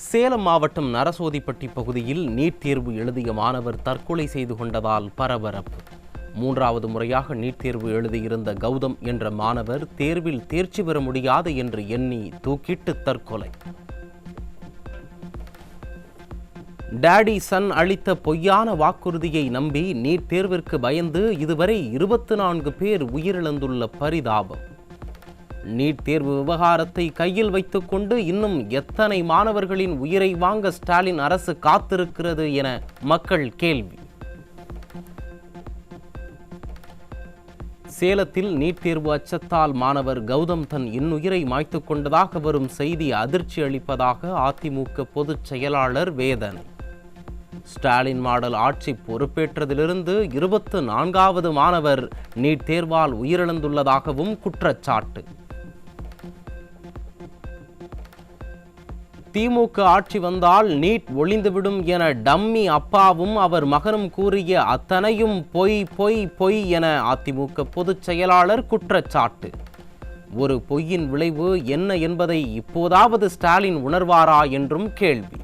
சேலம் மாவட்டம் நரசோதிப்பட்டி பகுதியில் நீட் தேர்வு எழுதிய மாணவர் தற்கொலை செய்து கொண்டதால் பரபரப்பு. 3வது முறையாக நீட் தேர்வு எழுதியிருந்த கௌதம் என்ற மாணவர் தேர்வில் தேர்ச்சி பெற முடியாது என்று எண்ணி தூக்கிட்டு தற்கொலை. டாடி சன் அளித்த பொய்யான வாக்குறுதியை நம்பி நீட் தேர்விற்கு பயந்து இதுவரை 24 பேர் உயிரிழந்துள்ள பரிதாபம். நீட் தேர்வு விவகாரத்தை கையில் வைத்துக்கொண்டு இன்னும் எத்தனை மாணவர்களின் உயிரை வாங்க ஸ்டாலின் அரசு காத்திருக்கிறது என மக்கள் கேள்வி. சேலத்தில் நீட் தேர்வு அச்சத்தால் மாணவர் கௌதம் தன் இன்னுயிரை மாய்த்து கொண்டதாக வரும் செய்தி அதிர்ச்சி அளிப்பதாக அதிமுக பொதுச் செயலாளர் வேதனை. ஸ்டாலின் மாடல் ஆட்சி பொறுப்பேற்றதிலிருந்து 24வது மாணவர் நீட் தேர்வால் உயிரிழந்துள்ளதாகவும் குற்றச்சாட்டு. திமுக ஆட்சி வந்தால் நீட் ஒளிந்துவிடும் என டம்மி அப்பாவும் அவர் மகனும் கூறிய அத்தனையும் பொய் பொய் பொய் என அதிமுக பொதுச் செயலாளர் குற்றச்சாட்டு. ஒரு பொய்யின் விளைவு என்ன என்பதை இப்போதாவது ஸ்டாலின் உணர்வாரா என்றும் கேள்வி.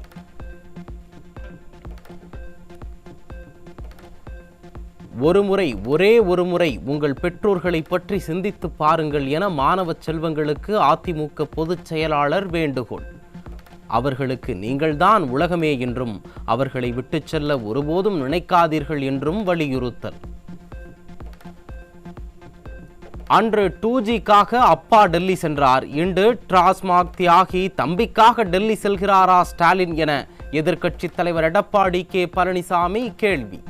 ஒரே ஒரு முறை உங்கள் பெற்றோர்களை பற்றி சிந்தித்து பாருங்கள் என மாணவ செல்வங்களுக்கு அதிமுக பொதுச் செயலாளர் வேண்டுகோள். அவர்களுக்கு நீங்கள்தான் உலகமே என்றும் அவர்களை விட்டுச் செல்ல ஒருபோதும் நினைக்காதீர்கள் என்றும் வலியுறுத்தல். அன்று 2Gக்காக அப்பா டெல்லி சென்றார், இன்று டாஸ்மாக் தியாகி தம்பிக்காக டெல்லி செல்கிறாரா ஸ்டாலின் என எதிர்க்கட்சித் தலைவர் எடப்பாடி கே பழனிசாமி கேள்வி.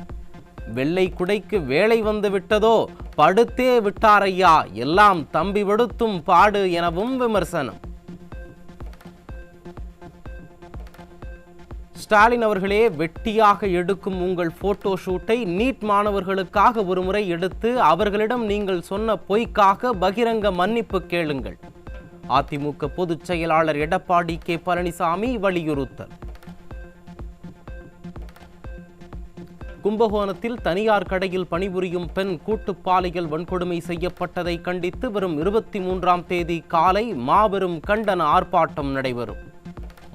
வெள்ளை குடைக்கு வேலை வந்து விட்டதோ, படுத்தே விட்டாரையா, எல்லாம் தம்பி விடுத்தும் பாடு எனவும் விமர்சனம். ஸ்டாலின் அவர்களே, வெட்டியாக எடுக்கும் உங்கள் போட்டோ ஷூட்டை நீட் மாணவர்களுக்காக ஒரு முறை எடுத்து அவர்களிடம் நீங்கள் சொன்ன பொய்க்காக பகிரங்க மன்னிப்பு கேளுங்கள். அதிமுக பொதுச் செயலாளர் எடப்பாடி கே பழனிசாமி வலியுறுத்தல். கும்பகோணத்தில் தனியார் கடையில் பணிபுரியும் பெண் கூட்டு பாலியல் வன்கொடுமை செய்யப்பட்டதை கண்டித்து வரும் 23ஆம் தேதி காலை மாபெரும் கண்டன ஆர்ப்பாட்டம் நடைபெறும்.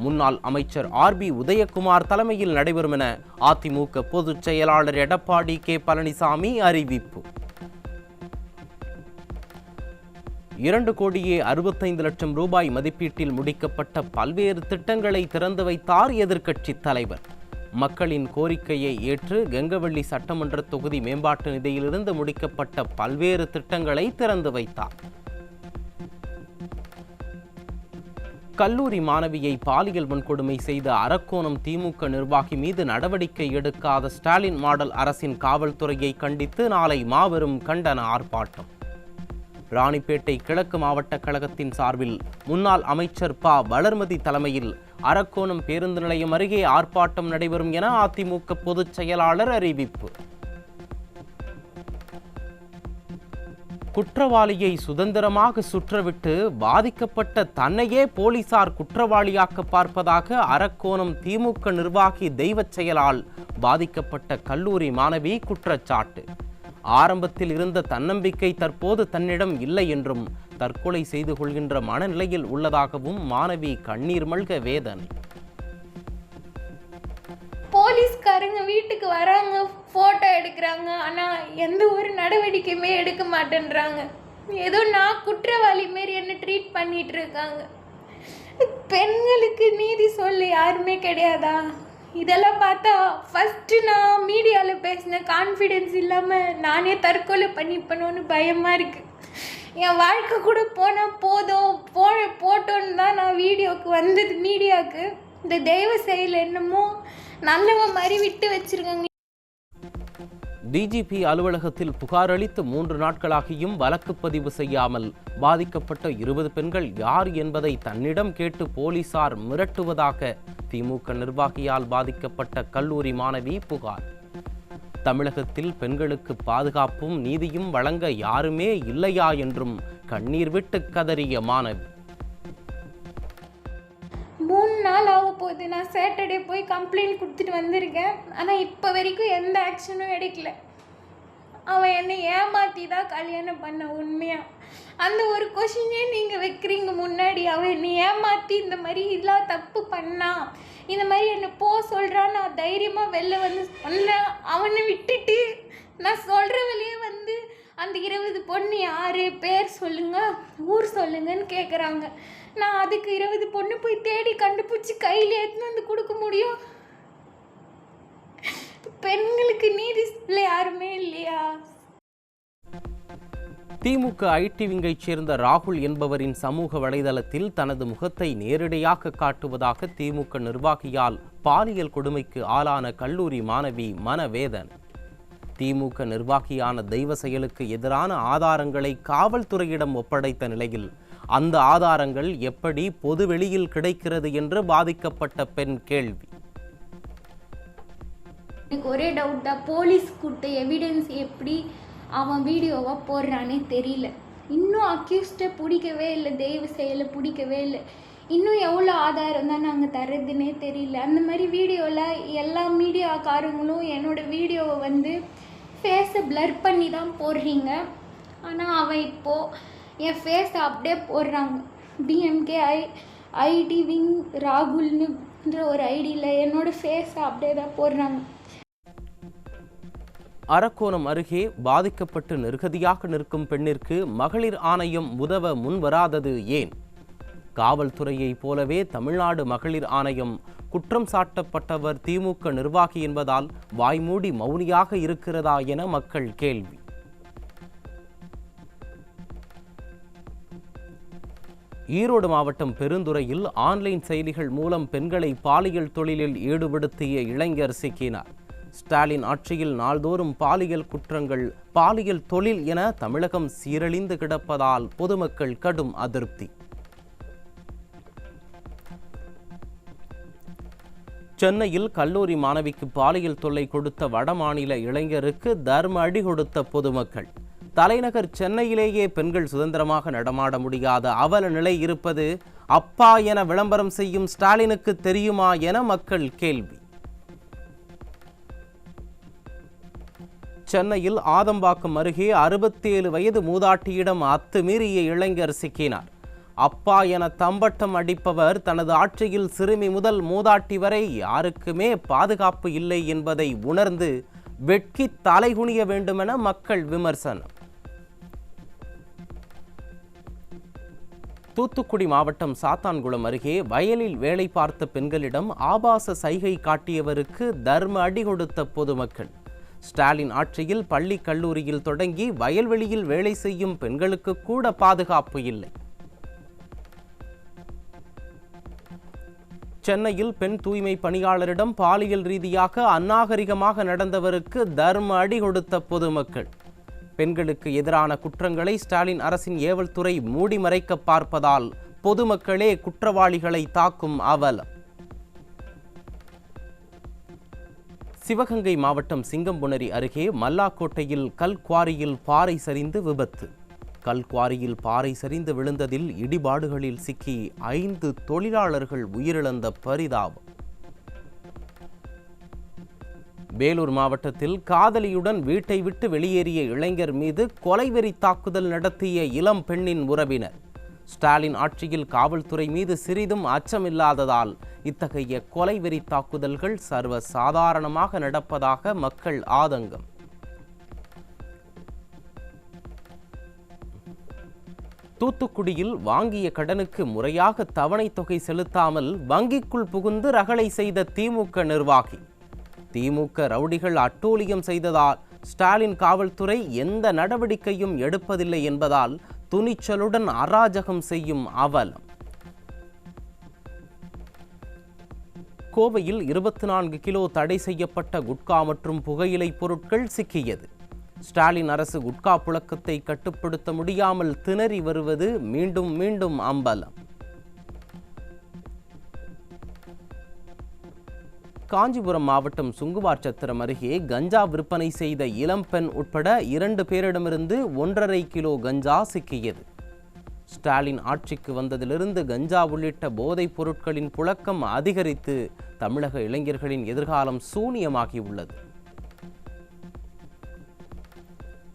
முன்னாள் அமைச்சர் RB உதயகுமார் தலைமையில் நடைபெறும் என அதிமுக பொதுச் செயலாளர் எடப்பாடி கே பழனிசாமி அறிவிப்பு. 2,65,00,000 ரூபாய் மதிப்பீட்டில் முடிக்கப்பட்ட பல்வேறு திட்டங்களை திறந்து வைத்தார் எதிர்க்கட்சித் தலைவர். மக்களின் கோரிக்கையை ஏற்று கெங்கவள்ளி சட்டமன்ற தொகுதி மேம்பாட்டு நிதியிலிருந்து முடிக்கப்பட்ட பல்வேறு திட்டங்களை திறந்து வைத்தார். கல்லூரி மாணவியை பாலியல் வன்கொடுமை செய்த அரக்கோணம் திமுக நிர்வாகி மீது நடவடிக்கை எடுக்காத ஸ்டாலின் மாடல் அரசின் காவல்துறையை கண்டித்து நாளை மாபெரும் கண்டன ஆர்ப்பாட்டம். ராணிப்பேட்டை கிழக்கு மாவட்ட கழகத்தின் சார்பில் முன்னாள் அமைச்சர் வளர்மதி தலைமையில் அரக்கோணம் பேருந்து நிலையம் அருகே ஆர்ப்பாட்டம் நடைபெறும் என அதிமுக பொதுச் செயலாளர் அறிவிப்பு. குற்றவாளியை சுதந்திரமாக சுற்றவிட்டு பாதிக்கப்பட்ட தன்னையே போலீசார் குற்றவாளியாக்க பார்ப்பதாக அரக்கோணம் திமுக நிர்வாகி தெய்வச் செயலால் பாதிக்கப்பட்ட கல்லூரி மாணவி குற்றச்சாட்டு. ஆரம்பத்தில் இருந்த தன்னம்பிக்கை தற்போது தன்னிடம் இல்லை என்றும் தற்கொலை செய்து கொள்கின்ற மனநிலையில் உள்ளதாகவும் மாணவி கண்ணீர் மல்க வேதனை. போலீஸ்காரங்க வீட்டுக்கு வராங்க, ஃபோட்டோ எடுக்கிறாங்க, ஆனால் எந்த ஒரு நடவடிக்கையுமே எடுக்க மாட்டேன்றாங்க. ஏதோ நான் குற்றவாளி மாரி என்ன ட்ரீட் பண்ணிட்டு இருக்காங்க. பெண்களுக்கு நீதி சொல்ல யாருமே கிடையாதா? இதெல்லாம் பார்த்தா ஃபஸ்ட்டு நான் மீடியாவில் பேசின கான்ஃபிடென்ஸ் இல்லாமல் நானே தற்கொலை பண்ணிப்பணும்னு பயமாக இருக்குது. என் வாழ்க்கை கூட போனால் போதும் போட்டோன்னு தான் நான் வீடியோவுக்கு வந்தது. மீடியாவுக்கு இந்த தெய்வ செயல் என்னமோ நல்லவ மாதிரி விட்டு வச்சிருக்காங்க. டிஜிபி அலுவலகத்தில் புகார் அளித்து 3 நாட்களாகியும் வழக்கு பதிவு செய்யாமல் பாதிக்கப்பட்ட 20 பெண்கள் யார் என்பதை தன்னிடம் கேட்டு போலீசார் மிரட்டுவதாக திமுக நிர்வாகியால் பாதிக்கப்பட்ட கல்லூரி மாணவி புகார். தமிழகத்தில் பெண்களுக்கு பாதுகாப்பும் நீதியும் வழங்க யாருமே இல்லையா என்றும் கண்ணீர் விட்டு கதறிய மாணவி. 3 நாள் ஆக போகுது. நான் சாட்டர்டே போய் கம்ப்ளைண்ட் கொடுத்துட்டு வந்திருக்கேன். ஆனால் இப்போ வரைக்கும் எந்த ஆக்ஷனும் எடுக்கல. அவன் என்னை ஏமாற்றி தான் கல்யாணம் பண்ண உண்மையா? அந்த ஒரு கொஷினே நீங்கள் வைக்கிறீங்க முன்னாடி. அவன் என்னை ஏமாற்றி இந்த மாதிரி இதெல்லாம் தப்பு பண்ணா, இந்த மாதிரி என்னை சொல்கிறான். நான் தைரியமாக வெளில வந்து சொன்னேன். அவனை விட்டுட்டு நான் சொல்கிறவளையே வந்து அந்த 20 பொண்ணு யார், பேர் சொல்லுங்கள், ஊர் சொல்லுங்கன்னு கேட்குறாங்க. நான் அதுக்கு 20 பொண்ணு போய் தேடி கண்டுபிடிச்சி கையில் எடுத்துன்னு வந்து கொடுக்க முடியும்? பெண்களுக்கு நீதி சொல்ல யாருமே இல்லையா? திமுக ஐடி விங்கைச் சேர்ந்த ராகுல் என்பவரின் சமூக வலைதளத்தில் தனது முகத்தை நேரடியாக காட்டுவதாக திமுக நிர்வாகியால் பாலியல் கொடுமைக்கு ஆளான கல்லூரி மாணவி மனவேதன். திமுக நிர்வாகியான தெய்வ செயலுக்கு எதிரான ஆதாரங்களை காவல்துறையிடம் ஒப்படைத்த நிலையில் அந்த ஆதாரங்கள் எப்படி பொதுவெளியில் கிடைக்கிறது என்று பாதிக்கப்பட்ட பெண் கேள்வி. எனக்கு ஒரே டவுட் தான், போலீஸ் கொடுத்த எவிடன்ஸ் எப்படி அவன் வீடியோவாக போடுறானே தெரியல. இன்னும் அக்யூஸ்டை பிடிக்கவே இல்லை, தெய்வ செயலை பிடிக்கவே இல்லை. இன்னும் எவ்வளோ ஆதாரம் தான் நாங்கள் தர்றதுன்னே தெரியல. அந்த மாதிரி வீடியோவில் எல்லா மீடியாக்காரங்களும் என்னோடய வீடியோவை வந்து ஃபேஸை பிளர் பண்ணி தான் போடுறீங்க. ஆனால் அவன் இப்போது என் ஃபேஸை அப்படியே போடுறாங்க. டிஎம்கே ஐடி விங் ராகுல்னுன்ற ஒரு ஐடியில் என்னோடய ஃபேஸை அப்படியே தான் போடுறாங்க. அரக்கோணம் அருகே பாதிக்கப்பட்டு நிர்கதியாக நிற்கும் பெண்ணிற்கு மகளிர் ஆணையம் உதவ முன்வராதது ஏன்? காவல்துறையைப் போலவே தமிழ்நாடு மகளிர் ஆணையம் குற்றம் சாட்டப்பட்டவர் திமுக நிர்வாகி என்பதால் வாய்மூடி மௌனியாக இருக்கிறதா என மக்கள் கேள்வி. ஈரோடு மாவட்டம் பெருந்துறையில் ஆன்லைன் செயலிகள் மூலம் பெண்களை பாலியல் தொழிலில் ஈடுபடுத்திய இளைஞர் சிக்கினார். ஸ்டாலின் ஆட்சியில் நாள்தோறும் பாலியல் குற்றங்கள், பாலியல் தொழில் என தமிழகம் சீரழிந்து கிடப்பதால் பொதுமக்கள் கடும் அதிருப்தி. சென்னையில் கல்லூரி மாணவிக்கு பாலியல் தொல்லை கொடுத்த வடமாநில இளைஞருக்கு தர்ம அடி கொடுத்த பொதுமக்கள். தலைநகர் சென்னையிலேயே பெண்கள் சுதந்திரமாக நடமாட முடியாத அவல நிலை இருப்பது அப்பா என விளம்பரம் செய்யும் ஸ்டாலினுக்கு தெரியுமா என மக்கள் கேள்வி. சென்னையில் ஆதம்பாக்கம் அருகே 67 வயது மூதாட்டியிடம் அத்துமீறிய இளைஞர் சிக்கினார். அப்பா என தம்பட்டம் அடிப்பவர் தனது ஆட்சியில் சிறுமி முதல் மூதாட்டி வரை யாருக்குமே பாதுகாப்பு இல்லை என்பதை உணர்ந்து வெட்கி தலைகுனிய வேண்டுமென மக்கள் விமர்சனம். தூத்துக்குடி மாவட்டம் சாத்தான்குளம் அருகே வயலில் வேலை பார்த்த பெண்களிடம் ஆபாச சைகை காட்டியவருக்கு தர்ம அடி கொடுத்த பொதுமக்கள். ஸ்டாலின் ஆட்சியில் பள்ளி கல்லூரியில் தொடங்கி வயல்வெளியில் வேலை செய்யும் பெண்களுக்கு கூட பாதுகாப்பு இல்லை. சென்னையில் பெண் தூய்மை பணியாளரிடம் பாலியல் ரீதியாக அநாகரிகமாக நடந்தவருக்கு தர்ம அடி கொடுத்த பொதுமக்கள். பெண்களுக்கு எதிரான குற்றங்களை ஸ்டாலின் அரசின் ஏவல் துறை மூடி மறைக்க பார்ப்பதால் பொதுமக்களே குற்றவாளிகளை தாக்கும் அவலம். சிவகங்கை மாவட்டம் சிங்கம்புணரி அருகே மல்லாக்கோட்டையில் கல்குவாரியில் பாறை சரிந்து விபத்து. கல்குவாரியில் பாறை சரிந்து விழுந்ததில் இடிபாடுகளில் சிக்கி 5 தொழிலாளர்கள் உயிரிழந்த பரிதாபம். வேலூர் மாவட்டத்தில் காதலியுடன் வீட்டை விட்டு வெளியேறிய இளைஞர் மீது கொலைவெறி தாக்குதல் நடத்திய இளம் பெண்ணின் உறவினர். ஸ்டாலின் ஆட்சியில் காவல்துறை மீது சிறிதும் அச்சமில்லாததால் இத்தகைய கொலைவெறி தாக்குதல்கள் சர்வ சாதாரணமாக நடப்பதாக மக்கள் ஆதங்கம். தூத்துக்குடியில் வாங்கிய கடனுக்கு முறையாக தவணை தொகை செலுத்தாமல் வங்கிக்குள் புகுந்து ரகளை செய்த திமுக நிர்வாகி. திமுக ரவுடிகள் அட்டூழியம் செய்ததால் ஸ்டாலின் காவல்துறை எந்த நடவடிக்கையும் எடுப்பதில்லை என்பதால் துணிச்சலுடன் அராஜகம் செய்யும் அவலம். கோவையில் 24 கிலோ தடை செய்யப்பட்ட குட்கா மற்றும் புகையிலை பொருட்கள் சிக்கியது. ஸ்டாலின் அரசு குட்கா புழக்கத்தை கட்டுப்படுத்த முடியாமல் திணறி வருவது மீண்டும் மீண்டும் அம்பலம். காஞ்சிபுரம் மாவட்டம் சுங்குவார்சத்திரம் அருகே கஞ்சா விற்பனை செய்த இளம்பெண் உட்பட 2 பேரிடமிருந்து 1.5 கிலோ கஞ்சா சிக்கியது. ஸ்டாலின் ஆட்சிக்கு வந்ததிலிருந்து கஞ்சா உள்ளிட்ட போதைப் பொருட்களின் புழக்கம் அதிகரித்து தமிழக இளைஞர்களின் எதிர்காலம் சூனியமாகியுள்ளது.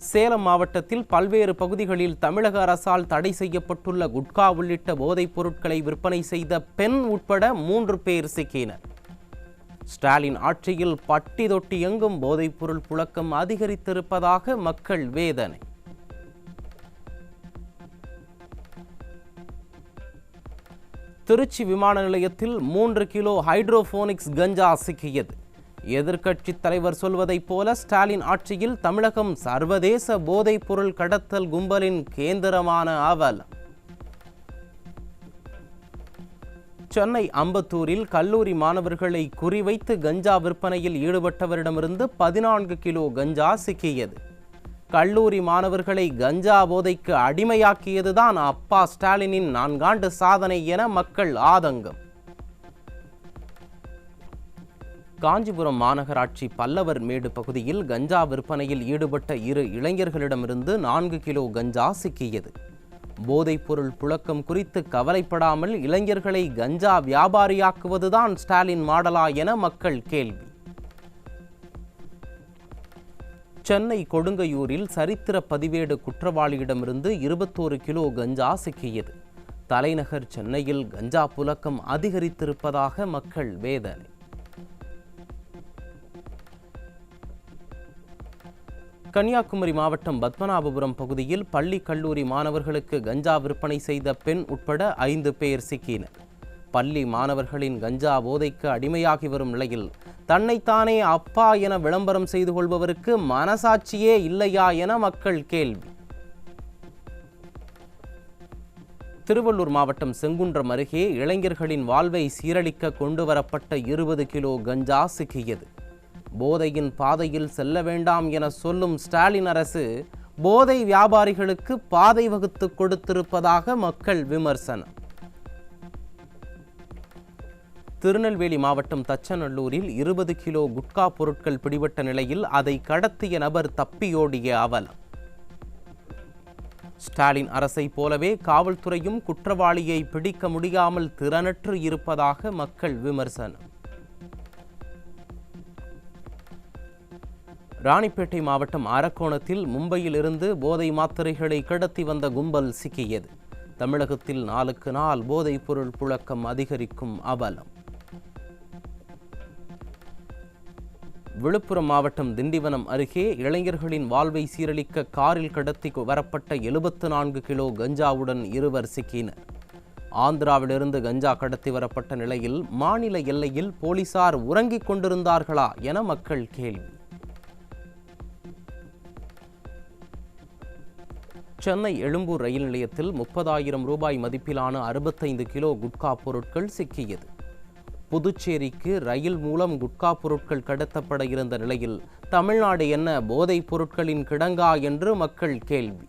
சேலம் மாவட்டத்தில் பல்வேறு பகுதிகளில் தமிழக அரசால் தடை செய்யப்பட்டுள்ள குட்கா உள்ளிட்ட போதைப் பொருட்களை விற்பனை செய்த பெண் உட்பட 3 பேர் சிக்கினர். ஸ்டாலின் ஆட்சியில் பட்டி தொட்டி எங்கும் போதைப் பொருள் புழக்கம் அதிகரித்திருப்பதாக மக்கள் வேதனை. திருச்சி விமான நிலையத்தில் 3 கிலோ ஹைட்ரோபோனிக்ஸ் கஞ்சா சிக்கியது. எதிர்க்கட்சி தலைவர் சொல்வதைப் போல ஸ்டாலின் ஆட்சியில் தமிழகம் சர்வதேச போதைப் பொருள் கடத்தல் கும்பலின் கேந்திரமான அவலம். சென்னை அம்பத்தூரில் கல்லூரி மாணவர்களை குறிவைத்து கஞ்சா விற்பனையில் ஈடுபட்டவரிடமிருந்து 14 கிலோ கஞ்சா சிக்கியது. கல்லூரி மாணவர்களை கஞ்சா போதைக்கு அடிமையாக்கியதுதான் அப்பா ஸ்டாலினின் 4 ஆண்டு சாதனை என மக்கள் ஆதங்கம். காஞ்சிபுரம் மாநகராட்சி பல்லவர் மேடு பகுதியில் கஞ்சா விற்பனையில் ஈடுபட்ட 2 இளைஞர்களிடமிருந்து 4 கிலோ கஞ்சா சிக்கியது. போதைப் பொருள் புழக்கம் குறித்து கவலைப்படாமல் இளைஞர்களை கஞ்சா வியாபாரியாக்குவதுதான் ஸ்டாலின் மாடலா என மக்கள் கேள்வி. சென்னை கொடுங்கையூரில் சரித்திர பதிவேடு குற்றவாளியிடமிருந்து 21 கிலோ கஞ்சா சிக்கியது. தலைநகர் சென்னையில் கஞ்சா புழக்கம் அதிகரித்திருப்பதாக மக்கள் வேதனை. கன்னியாகுமரி மாவட்டம் பத்மநாபபுரம் பகுதியில் பள்ளி கல்லூரி மாணவர்களுக்கு கஞ்சா விற்பனை செய்த பெண் உட்பட 5 பேர் சிக்கினர். பள்ளி மாணவர்களின் கஞ்சா போதைக்கு அடிமையாகி வரும் நிலையில் தன்னைத்தானே அப்பா என விளம்பரம் செய்து கொள்பவருக்கு மனசாட்சியே இல்லையா என மக்கள் கேள்வி. திருவள்ளூர் மாவட்டம் செங்குன்றம் அருகே இளைஞர்களின் வாழ்வை சீரழிக்க கொண்டுவரப்பட்ட 20 கிலோ கஞ்சா சிக்கியது. போதையின் பாதையில் செல்ல வேண்டாம் என சொல்லும் ஸ்டாலின் அரசு போதை வியாபாரிகளுக்கு பாதை வகுத்து கொடுத்திருப்பதாக மக்கள் விமர்சனம். திருநெல்வேலி மாவட்டம் தச்சநல்லூரில் 20 கிலோ குட்கா பொருட்கள் பிடிபட்ட நிலையில் அதை கடத்திய நபர் தப்பியோடிய அவலம். ஸ்டாலின் அரசை போலவே காவல்துறையும் குற்றவாளியை பிடிக்க முடியாமல் திறனற்று இருப்பதாக மக்கள் விமர்சனம். ராணிப்பேட்டை மாவட்டம் அரக்கோணத்தில் மும்பையில் இருந்து போதை மாத்திரைகளை கடத்தி வந்த கும்பல் சிக்கியது. தமிழகத்தில் நாளுக்கு நாள் போதைப் பொருள் புழக்கம் அதிகரிக்கும் அவலம். விழுப்புரம் மாவட்டம் திண்டிவனம் அருகே இளைஞர்களின் வாழ்வை சீரழிக்க காரில் கடத்தி வரப்பட்ட 74 கிலோ கஞ்சாவுடன் 2 சிக்கினர். ஆந்திராவிலிருந்து கஞ்சா கடத்தி வரப்பட்ட நிலையில் மாநில எல்லையில் போலீசார் உறங்கிக் கொண்டிருந்தார்களா என மக்கள் கேள்வி. சென்னை எழும்பூர் ரயில் நிலையத்தில் 30,000 ரூபாய் மதிப்பிலான 65 கிலோ குட்கா பொருட்கள் சிக்கியது. புதுச்சேரிக்கு ரயில் மூலம் குட்கா பொருட்கள் கடத்தப்பட இருந்த நிலையில் தமிழ்நாடு என்ன போதைப் பொருட்களின் கிடங்கா என்று மக்கள் கேள்வி.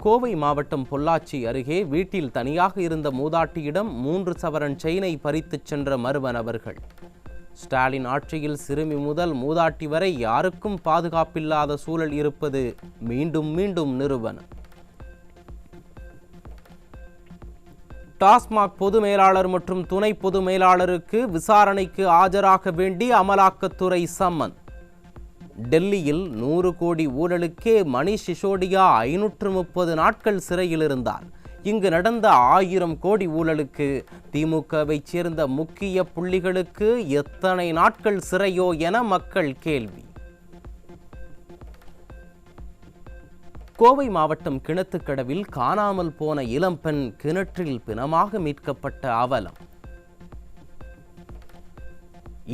கோவை மாவட்டம் பொள்ளாச்சி அருகே வீட்டில் தனியாக இருந்த மூதாட்டியிடம் 3 சவரன் செயினை பறித்துச் சென்ற மர்ம நபர்கள். ஸ்டாலின் ஆட்சியில் சிறுமி முதல் மூதாட்டி வரை யாருக்கும் பாதுகாப்பில்லாத சூழல் இருப்பது மீண்டும் மீண்டும் நிரூபணம். டாஸ்மாக் பொது மேலாளர் மற்றும் துணை பொது மேலாளருக்கு விசாரணைக்கு ஆஜராக வேண்டி அமலாக்கத்துறை சம்மன். டெல்லியில் 100 கோடி ஊழலுக்கே மணிஷ் சிசோடியா 530 நாட்கள் சிறையில் இருந்தார். இங்கு நடந்த 1000 கோடி ஊழலுக்கு திமுகவை சேர்ந்த முக்கிய புள்ளிகளுக்கு எத்தனை நாட்கள் சிறையோ என மக்கள் கேள்வி. கோவை மாவட்டம் கிணத்துக்கடவில் காணாமல் போன இளம்பெண் கிணற்றில் பிணமாக மீட்கப்பட்ட அவலம்.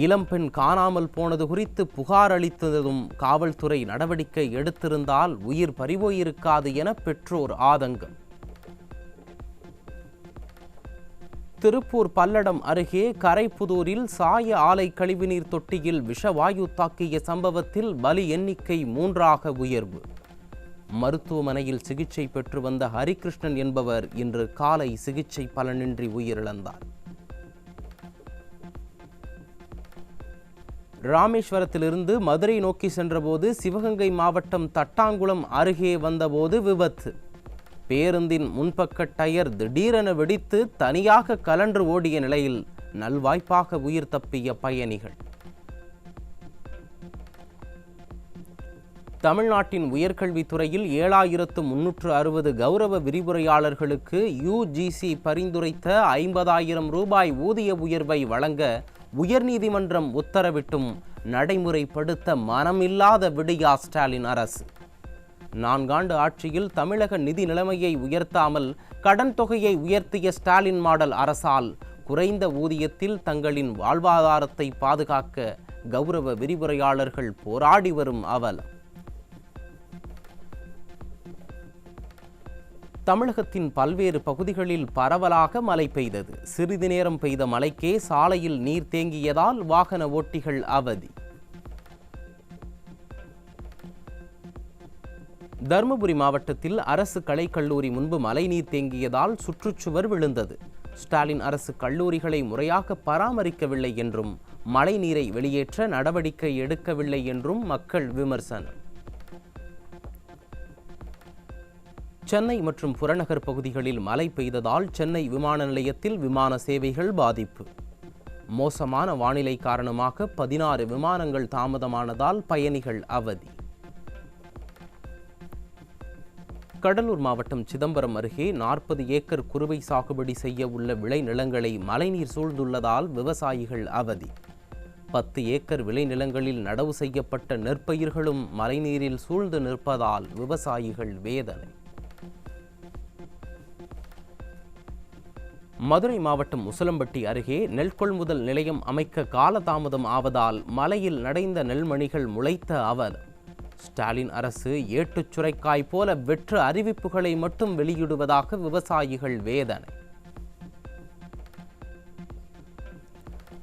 இளம்பெண் காணாமல் போனது குறித்து புகார் அளித்ததும் காவல்துறை நடவடிக்கை எடுத்திருந்தால் உயிர் பறிபோயிருக்காது என பெற்றோர் ஆதங்கம். திருப்பூர் பல்லடம் அருகே கரைப்புதூரில் சாய ஆலை கழிவுநீர் தொட்டியில் விஷவாயு தாக்கிய சம்பவத்தில் பலி எண்ணிக்கை 3ஆக உயர்வு. மருத்துவமனையில் சிகிச்சை பெற்று வந்த ஹரிகிருஷ்ணன் என்பவர் இன்று காலை சிகிச்சை பலனின்றி உயிரிழந்தார். ராமேஸ்வரத்திலிருந்து மதுரை நோக்கி சென்றபோது சிவகங்கை மாவட்டம் தட்டாங்குளம் அருகே வந்தபோது விபத்து. பேருந்தின் முன்பக்க டயர் திடீரென வெடித்து தனியாக கலன்று ஓடிய நிலையில் நல்வாய்ப்பாக உயிர் தப்பிய பயணிகள். தமிழ்நாட்டின் உயர்கல்வித்துறையில் 7360 கௌரவ விரிவுரையாளர்களுக்கு யுஜிசி பரிந்துரைத்த 50,000 ரூபாய் ஊதிய உயர்வை வழங்க உயர்நீதிமன்றம் உத்தரவிட்டும் நடைமுறைப்படுத்த மனமில்லாத விடியா ஸ்டாலின் அரசு. 4 ஆண்டு ஆட்சியில் தமிழக நிதி நிலைமையை உயர்த்தாமல் கடன் தொகையை உயர்த்திய ஸ்டாலின் மாடல் அரசால் குறைந்த ஊதியத்தில் தங்களின் வாழ்வாதாரத்தை பாதுகாக்க கௌரவ விரிவுரையாளர்கள் போராடி வரும் அவலம். தமிழகத்தின் பல்வேறு பகுதிகளில் பரவலாக மழை பெய்தது. சிறிது நேரம் பெய்த மழைக்கே சாலையில் நீர் தேங்கியதால் வாகன ஓட்டிகள் அவதி. தருமபுரி மாவட்டத்தில் அரசு கலைக்கல்லூரி முன்பு மழைநீர் தேங்கியதால் சுற்றுச்சுவர் விழுந்தது. ஸ்டாலின் அரசு கல்லூரிகளை முறையாக பராமரிக்கவில்லை என்றும் மழைநீரை வெளியேற்ற நடவடிக்கை எடுக்கவில்லை என்றும் மக்கள் விமர்சனம். சென்னை மற்றும் புறநகர் பகுதிகளில் மழை பெய்ததால் சென்னை விமான நிலையத்தில் விமான சேவைகள் பாதிப்பு. மோசமான வானிலை காரணமாக 16 விமானங்கள் தாமதமானதால் பயணிகள் அவதி. கடலூர் மாவட்டம் சிதம்பரம் அருகே 40 ஏக்கர் குறுவை சாகுபடி செய்ய உள்ள விளைநிலங்களை மழைநீர் சூழ்ந்துள்ளதால் விவசாயிகள் அவதி. 10 ஏக்கர் விளைநிலங்களில் நடவு செய்யப்பட்ட நெற்பயிர்களும் மழைநீரில் சூழ்ந்து நிற்பதால் விவசாயிகள் வேதனை. மதுரை மாவட்டம் உசிலம்பட்டி அருகே நெல் கொள்முதல் நிலையம் அமைக்க காலதாமதம் ஆவதால் மலையில் நடைந்த நெல்மணிகள் முளைத்த அவலம். ஸ்டாலின் அரசு ஏட்டுச் சுரைக்காய் போல வெற்று அறிவிப்புகளை மட்டும் வெளியிடுவதாக விவசாயிகள் வேதனை.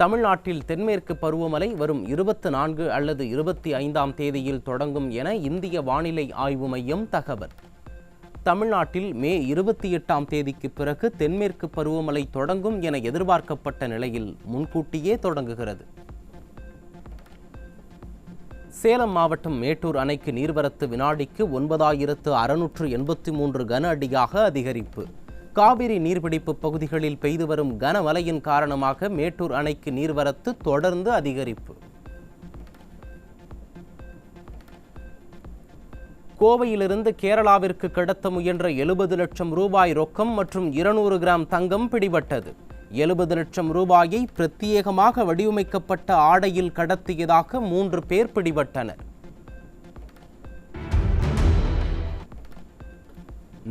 தமிழ்நாட்டில் தென்மேற்கு பருவமழை வரும் 24 அல்லது 25ஆம் தேதியில் தொடங்கும் என இந்திய வானிலை ஆய்வு மையம் தகவல். தமிழ்நாட்டில் மே 28ஆம் தேதிக்கு பிறகு தென்மேற்கு பருவமழை தொடங்கும் என எதிர்பார்க்கப்பட்ட நிலையில் முன்கூட்டியே தொடங்குகிறது. சேலம் மாவட்டம் மேட்டூர் அணைக்கு நீர்வரத்து வினாடிக்கு 9683 கன அடியாக அதிகரிப்பு. காவிரி நீர்பிடிப்பு பகுதிகளில் பெய்து வரும் கனமழையின் காரணமாக மேட்டூர் அணைக்கு நீர்வரத்து தொடர்ந்து அதிகரிப்பு. கோவையிலிருந்து கேரளாவிற்கு கடத்த முயன்ற 70 லட்சம் ரூபாய் ரொக்கம் மற்றும் 200 கிராம் தங்கம் பிடிபட்டது. 70 லட்சம் ரூபாயை பிரத்யேகமாக வடிவமைக்கப்பட்ட ஆடையில் கடத்தியதாக 3 பேர் பிடிபட்டனர்.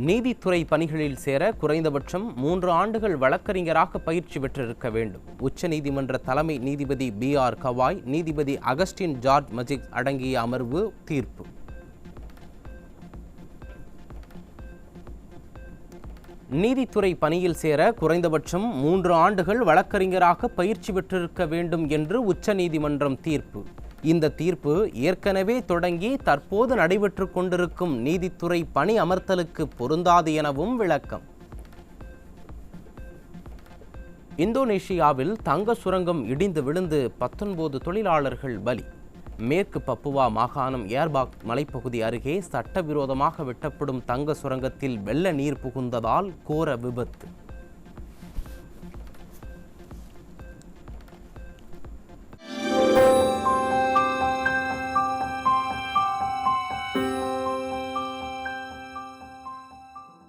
நீதித்துறை பணிகளில் சேர குறைந்தபட்சம் 3 ஆண்டுகள் வழக்கறிஞராக பயிற்சி பெற்றிருக்க வேண்டும். உச்சநீதிமன்ற தலைமை நீதிபதி BR கவாய், நீதிபதி அகஸ்டின் ஜார்ஜ் மஜிக் அடங்கிய அமர்வு தீர்ப்பு. நீதித்துறை பணியில் சேர குறைந்தபட்சம் 3 ஆண்டுகள் வழக்கறிஞராக பயிற்சி பெற்றிருக்க வேண்டும் என்று உச்சநீதிமன்றம் தீர்ப்பு. இந்த தீர்ப்பு ஏற்கனவே தொடங்கி தற்போது நடைபெற்று கொண்டிருக்கும் நீதித்துறை பணி அமர்த்தலுக்கு பொருந்தாது எனவும் விளக்கம். இந்தோனேஷியாவில் தங்க சுரங்கம் இடிந்து விழுந்து 19 தொழிலாளர்கள் பலி. மேற்கு பப்புவா மாகாணம் ஏர்பாக் மலைப்பகுதி அருகே சட்டவிரோதமாக வெட்டப்படும் தங்க சுரங்கத்தில் வெள்ள நீர் புகுந்ததால் கோர விபத்து.